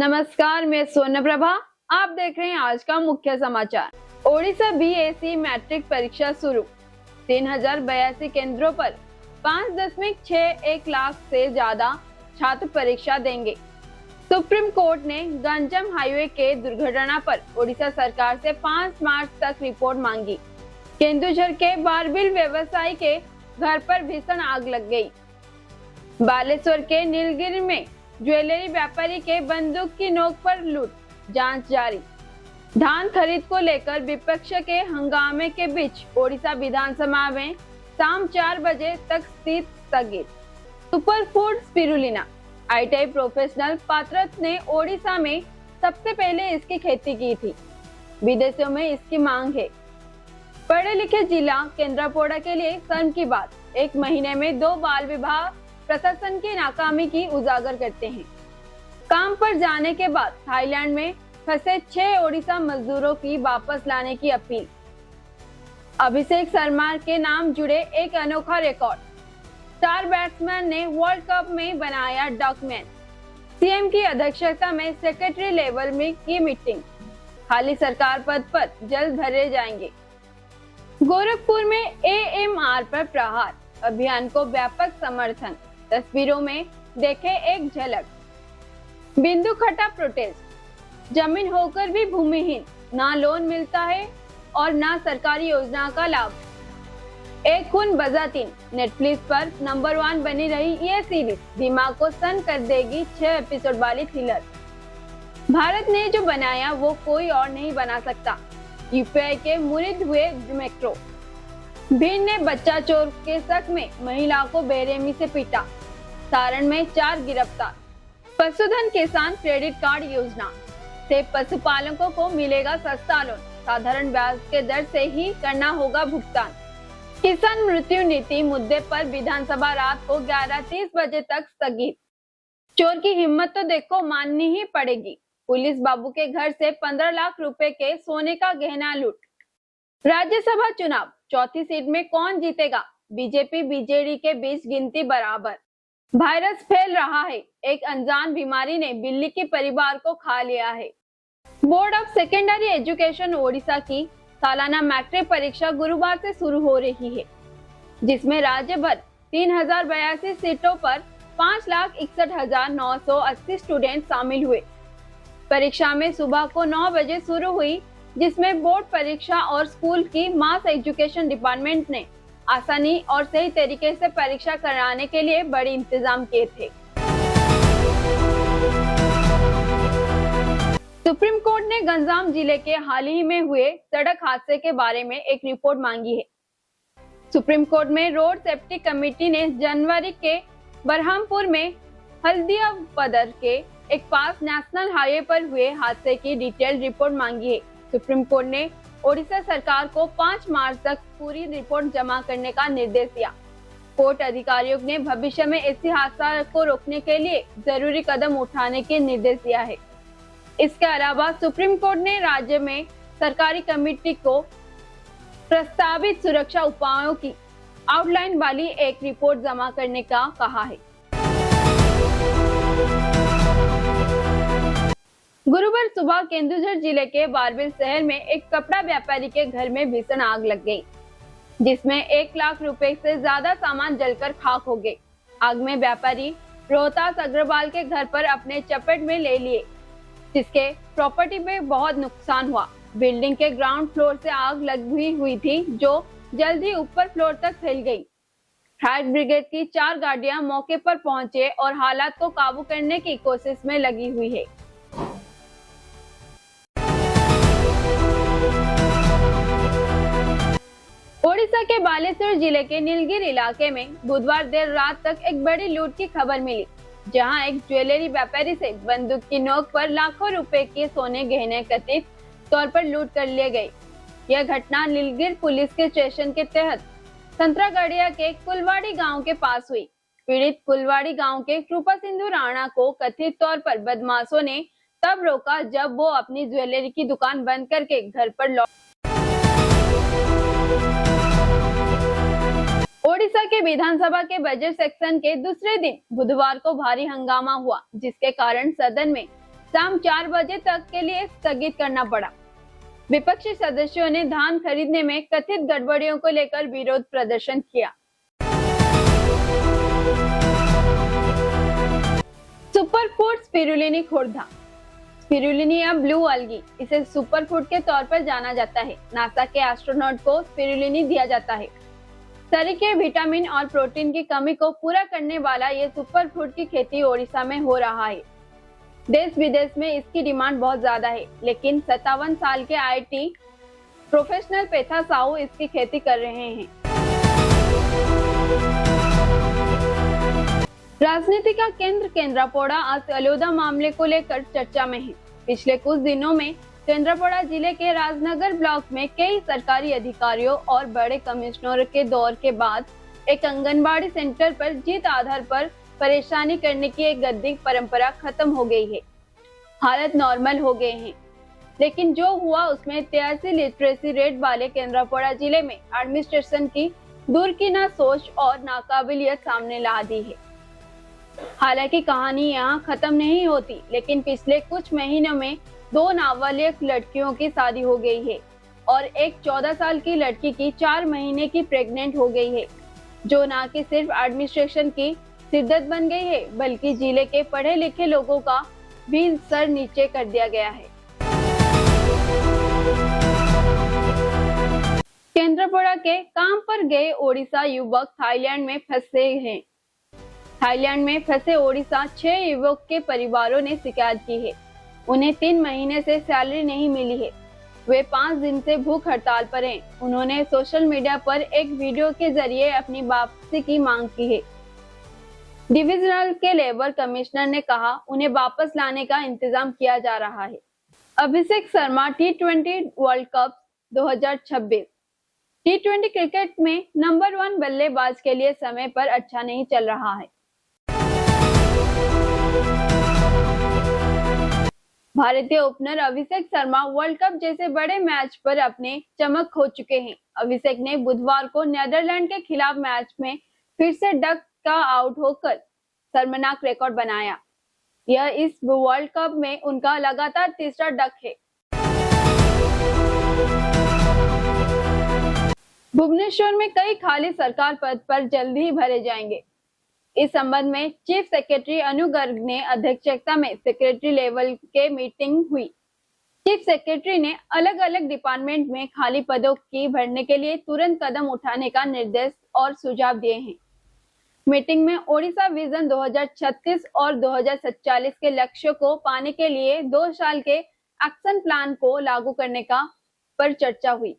नमस्कार, मैं सोना प्रभा। आप देख रहे हैं आज का मुख्य समाचार। ओडिशा बीएससी मैट्रिक परीक्षा शुरू। 3082 केंद्रों पर 5.61 लाख से ज्यादा छात्र परीक्षा देंगे। सुप्रीम कोर्ट ने गंजम हाईवे के दुर्घटना पर ओडिशा सरकार से 5 मार्च तक रिपोर्ट मांगी। केंदुझर के बारबिल व्यवसायी के घर पर भीषण आग लग गई। बालेश्वर के नीलगिरी में ज्वेलरी व्यापारी के बंदूक की नोक पर लूट, जांच जारी। धान खरीद को लेकर विपक्ष के हंगामे के बीच ओडिशा विधानसभा में शाम 4 बजे तक स्थित स्थगित। Super food spirulina ITI professional पात्रत ने ओडिशा में सबसे पहले इसकी खेती की थी। विदेशों में इसकी मांग है। पढ़े लिखे जिला केंद्रापड़ा के लिए शर्म की बात। 1 महीने में 2 बाल विवाह प्रशासन की नाकामी की उजागर करते हैं। काम पर जाने के बाद थाईलैंड में फंसे 6 ओडिशा मजदूरों की वापस लाने की अपील। अभिषेक शर्मा के नाम जुड़े एक अनोखा रिकॉर्ड। स्टार बैट्समैन ने वर्ल्ड कप में बनाया डॉक्यूमेंट। सीएम की अध्यक्षता में सेक्रेटरी लेवल में की मीटिंग। खाली सरकार पद पर जल्द भरे जाएंगे। गोरखपुर में एएमआर पर प्रहार अभियान को व्यापक समर्थन। तस्वीरों में देखे एक झलक। बिंदु खटा प्रोटेस्ट। जमीन होकर भी भूमिहीन, ना लोन मिलता है और ना सरकारी योजना का लाभ। एक खून बजा 3 नेटफ्लिक्स पर नंबर 1 बनी रही ये सीरीज दिमाग को सन कर देगी। 6 एपिसोड वाली थ्रिलर। भारत ने जो बनाया वो कोई और नहीं बना सकता। यूपीआई के मुरीद हुए मेट्रो। भीड़ ने बच्चा चोर के शक में महिला को बेरहमी से पीटा। सारण में 4 गिरफ्तार। पशुधन किसान क्रेडिट कार्ड योजना से पशुपालकों को मिलेगा सस्ता लोन। साधारण ब्याज के दर से ही करना होगा भुगतान। किसान मृत्यु नीति मुद्दे पर विधानसभा रात को 11:30 बजे तक स्थगित। चोर की हिम्मत तो देखो, माननी ही पड़ेगी। पुलिस बाबू के घर से 15 लाख रुपए के सोने का गहना लूट। राज्यसभा चुनाव, चौथी सीट में कौन जीतेगा? बीजेपी बीजेडी के बीच गिनती बराबर। वायरस फैल रहा है। एक अनजान बीमारी ने बिल्ली के परिवार को खा लिया है। Board of secondary education Odisha की सालाना मैट्रिक परीक्षा गुरुवार से शुरू हो रही है, जिसमें राज्य भर 3082 सीटों पर 5,61,980 स्टूडेंट शामिल हुए। परीक्षा में सुबह को 9 बजे शुरू हुई, जिसमें बोर्ड परीक्षा और स्कूल की मास एजुकेशन डिपार्टमेंट ने आसानी और सही तरीके से परीक्षा कराने के लिए बड़े इंतजाम किए थे। सुप्रीम कोर्ट ने गंजाम जिले के हाल ही में हुए सड़क हादसे के बारे में एक रिपोर्ट मांगी है। सुप्रीम कोर्ट में रोड सेफ्टी कमेटी ने जनवरी के बरहमपुर में हल्दिया पदर के एक पास नेशनल हाईवे पर हुए हादसे की डिटेल रिपोर्ट मांगी है। सुप्रीम कोर्ट ने ओडिशा सरकार को 5 मार्च तक पूरी रिपोर्ट जमा करने का निर्देश दिया। कोर्ट अधिकारियों ने भविष्य में ऐसी हादसा को रोकने के लिए जरूरी कदम उठाने के निर्देश दिया है। इसके अलावा सुप्रीम कोर्ट ने राज्य में सरकारी कमेटी को प्रस्तावित सुरक्षा उपायों की आउटलाइन वाली एक रिपोर्ट जमा करने का कहा है। गुरुवार सुबह केंदुझर जिले के बारबिल शहर में एक कपड़ा व्यापारी के घर में भीषण आग लग गई, जिसमें 1 लाख रुपए से ज्यादा सामान जलकर खाक हो गए। आग में व्यापारी रोहतास अग्रवाल के घर पर अपने चपेट में ले लिए, जिसके प्रॉपर्टी में बहुत नुकसान हुआ। बिल्डिंग के ग्राउंड फ्लोर से आग लगी हुई थी, जो जल्द ही ऊपर फ्लोर तक फैल गई। फायर ब्रिगेड की 4 गाड़ियां मौके पर पहुंचे और हालात को काबू करने की कोशिश में लगी हुई है। ओडिशा के बालेश्वर जिले के नीलगिरी इलाके में बुधवार देर रात तक एक बड़ी लूट की खबर मिली, जहां एक ज्वेलरी व्यापारी से बंदूक की नोक पर लाखों रुपए के सोने गहने कथित तौर पर लूट कर लिए गए। यह घटना नीलगिरी पुलिस के स्टेशन के तहत संतरागढ़िया के कुलवाड़ी गांव के पास हुई। पीड़ित कुलवाड़ी गांव के कृपा सिंधु राणा को कथित तौर पर बदमाशों ने तब रोका जब वो अपनी ज्वेलरी की दुकान बंद करके घर पर लौट। ओडिशा के विधानसभा के बजट सेक्शन के दूसरे दिन बुधवार को भारी हंगामा हुआ, जिसके कारण सदन में शाम 4 बजे तक के लिए स्थगित करना पड़ा। विपक्षी सदस्यों ने धान खरीदने में कथित गड़बड़ियों को लेकर विरोध प्रदर्शन किया। Super food spirulina Khurda. Spirulina या ब्लू अलगी, इसे सुपर फूड के तौर पर जाना जाता है। नासा के एस्ट्रोनॉट को स्पिरुलिनी दिया जाता है। शरीर के विटामिन और प्रोटीन की कमी को पूरा करने वाला ये सुपर फूड की खेती ओडिशा में हो रहा है। देश विदेश में इसकी डिमांड बहुत ज्यादा है, लेकिन 57 साल के आईटी प्रोफेशनल पेथा साहू इसकी खेती कर रहे हैं। राजनीति का केंद्र केंद्रापड़ा आज अलोदा मामले को लेकर चर्चा में है। पिछले कुछ दिनों में केंद्रापड़ा जिले के राजनगर ब्लॉक में कई सरकारी अधिकारियों और बड़े कमिश्नरों के दौर के बाद एक आंगनबाड़ी सेंटर पर जीत आधार पर परेशानी करने की एक गंदी परंपरा खत्म हो गई है। हालत नॉर्मल हो गए हैं, लेकिन जो हुआ उसमें 83 लिटरेसी रेट वाले केंद्रापड़ा जिले में एडमिनिस्ट्रेशन की दूर की ना सोच और नाकाबिलियत सामने ला दी है। हालांकि कहानी यहाँ खत्म नहीं होती, लेकिन पिछले कुछ महीनों में 2 नाबालिग लड़कियों की शादी हो गई है और एक 14 साल की लड़की की 4 महीने की प्रेग्नेंट हो गई है, जो न कि सिर्फ एडमिनिस्ट्रेशन की शिद्दत बन गई है, बल्कि जिले के पढ़े लिखे लोगों का भी सर नीचे कर दिया गया है। केंद्रापड़ा के काम पर गए ओडिशा युवक थाईलैंड में फंसे हैं। थाईलैंड में फंसे ओडिशा 6 युवक के परिवारों ने शिकायत की है। उन्हें 3 महीने से सैलरी नहीं मिली है। वे 5 दिन से भूख हड़ताल पर हैं। उन्होंने सोशल मीडिया पर एक वीडियो के जरिए अपनी वापसी की मांग की है। डिविजनल के लेबर कमिश्नर ने कहा उन्हें वापस लाने का इंतजाम किया जा रहा है। Abhishek Sharma T20 world cup 2026। T20 cricket में नंबर 1 बल्लेबाज के लिए समय पर अच्छा नहीं चल रहा है। भारतीय opener Abhishek Sharma world cup जैसे बड़े मैच पर अपने चमक खो चुके हैं। अभिषेक ने बुधवार को नीदरलैंड के खिलाफ मैच में फिर से डक का आउट होकर शर्मनाक रिकॉर्ड बनाया। यह इस वर्ल्ड कप में उनका लगातार तीसरा डक है। भुवनेश्वर में कई खाली सरकार पद पर जल्द ही भरे जाएंगे। इस संबंध में चीफ सेक्रेटरी अनु गर्ग ने अध्यक्षता में सेक्रेटरी लेवल के मीटिंग हुई। चीफ सेक्रेटरी ने अलग अलग डिपार्टमेंट में खाली पदों की भरने के लिए तुरंत कदम उठाने का निर्देश और सुझाव दिए हैं। मीटिंग में ओडिशा विजन 2036 और 2047 के लक्ष्यों को पाने के लिए 2 साल के एक्शन प्लान को लागू करने का पर चर्चा हुई।